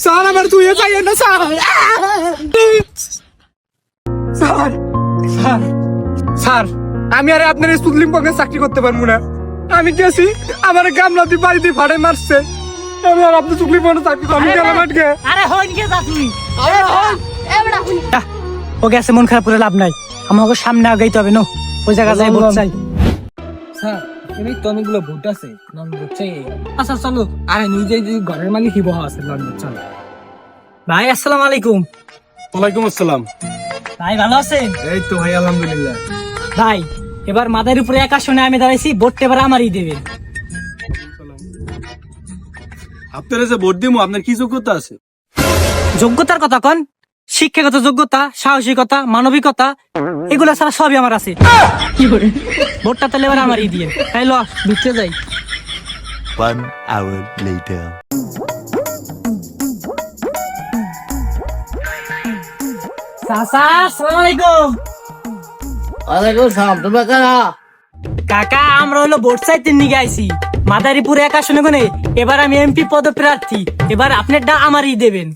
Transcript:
Sir আমার তুই যাই না স্যার স্যার স্যার স্যার আমি আর আপনার সুদলিম পক্ষে চাকরি করতে পারবো না। আমি গেছি আমার গামলা দিয়ে বাড়ি দিয়ে ভাড়ে মারছে। আমি আর আপনি সুদলিম পক্ষে চাকরি করবো গেলাম আটকে। আরে হইন কে যা তুই ও গেছে, মন খারাপ করে লাভ নাই, আমাকে সামনে আগাইতে হবে। নো ওই জায়গা যাই ভোট চাই। স্যার এই তো অনেকগুলো ভোট আছে, নন ভোট চাই। আচ্ছা চলো আরে নিজে যে ঘরের মালিক হিব আছে নন ভোট চলো। ভাই আসসালামু আলাইকুম। ওয়ালাইকুম আসসালাম। ভাই ভালো আছেন? এই তো ভাই আলহামদুলিল্লাহ। ভাই এবার মাথার উপরে একা শুনে আমি দাঁড়াইছি, ভোটটা এবার আমারই দেবেন। আপনারা যে ভোট দিমু আপনার কি যোগ্যতা আছে? যোগ্যতার কথা কন? শিক্ষাগত যোগ্যতা, সাহসিকতা, মানবিকতা এগুলা ছাড়া সবই আমার আছে। ভোটটা তাহলে এবার আমারই দিয়ে তাই ল ভিতরে যাই। 1 hour later. চাচা আসসালামু আলাইকুম। ওয়ালাইকুম সালাম। তোমরা কারা? কাকা আমরা হলো ভোট চাইতে নিয়ে আইছি মাদারীপুর একা শুনে কোনে। এবার আমি এমপি পদপ্রার্থী, এবার আপনারটা আমারই দেবেন।